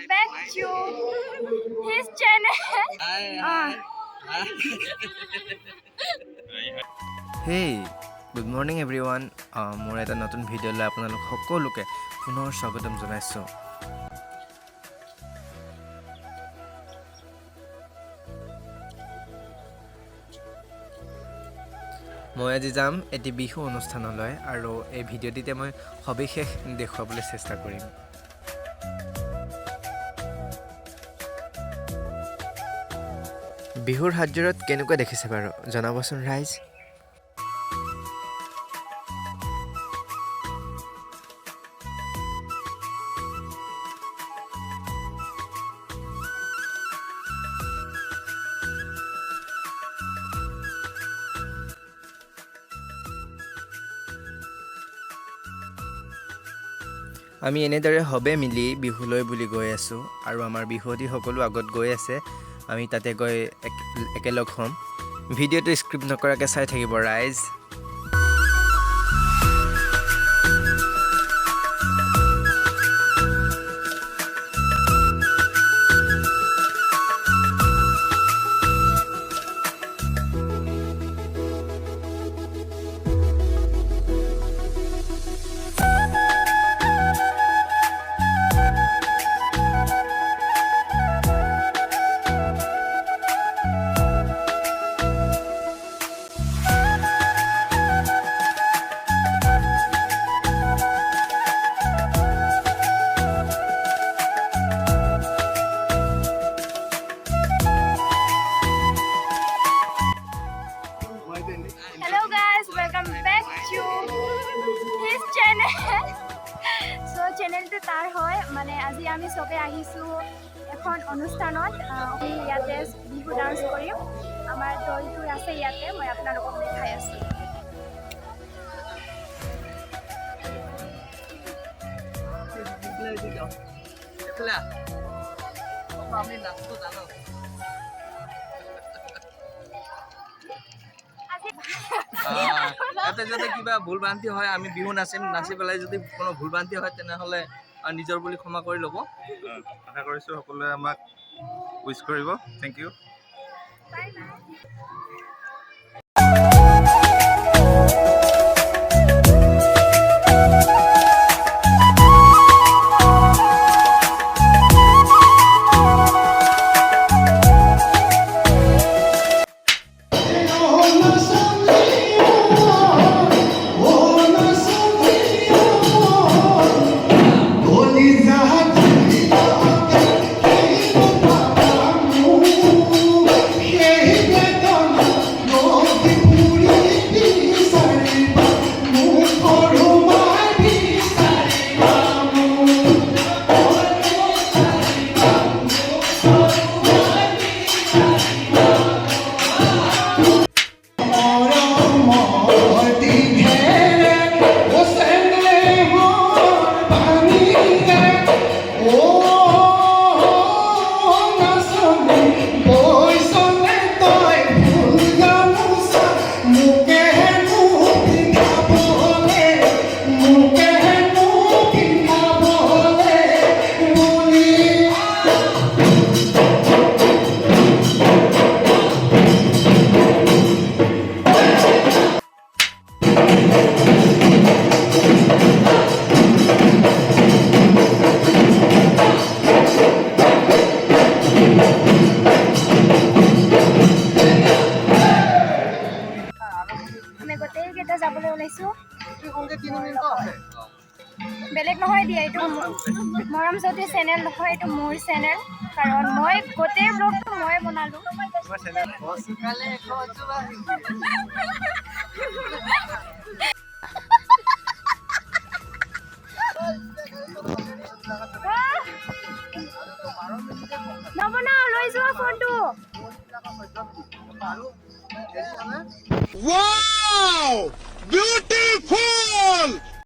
back to his channel. Hey, good morning everyone. মোৰ এটা নতুন ভিডিঅ'লৈ আপোনালোক সকলোকে পুনৰ স্বাগতম জনাইছোঁ। মই আজি যাম এটি বিহু অনুষ্ঠানলৈ আৰু এই ভিডিঅ'টিতে মই সবিশেষ দেখুৱাবলৈ চেষ্টা কৰিম। বিহুৰ হাতযোৰত কেনেকুৱা দেখিছে বাৰু জনাবচোন ৰাইজ। আমি এনেদৰে হবে মিলি বিহুলৈ বুলি গৈ আছোঁ আৰু আমাৰ বিহুৱতী সকলো আগত গৈ আছে। আমি তাতে গৈ একেলগ হ'ম। ভিডিঅ'টো স্ক্ৰিপ্ট নকৰাকৈ চাই থাকিব ৰাইজ। Hello guys, welcome back to his channel. So channel to tar hoy mane aji ami sobe ahisu ekhon অনুষ্ঠানত ইয়াতে বিহু ডান্স কৰিম। আমাৰ দলটো আছে ইয়াতে মই আপোনালোকক দেখাই আছো। আমি নাচটো জানো। ইয়াতে যদি কিবা ভুল ভ্ৰান্তি হয় আমি বিহু নাচিম, নাচি পেলাই যদি কোনো ভুল ভ্ৰান্তি হয় তেনেহ'লে নিজৰ বুলি ক্ষমা কৰি ল'ব। আশা কৰিছোঁ সকলোৱে আমাক উইচ কৰিব। Thank you. যাবলৈ ওলাইছো। বেলেগ নহয় দিয়া, এইটো মৰম জ্যোতি চেনেল নহয়, এইটো মোৰ চেনেল। কাৰণ মই গোটেই ব্লগটো মই বনালো। নবনাও, লৈ যোৱা ফোনটো। Wow! Beautiful!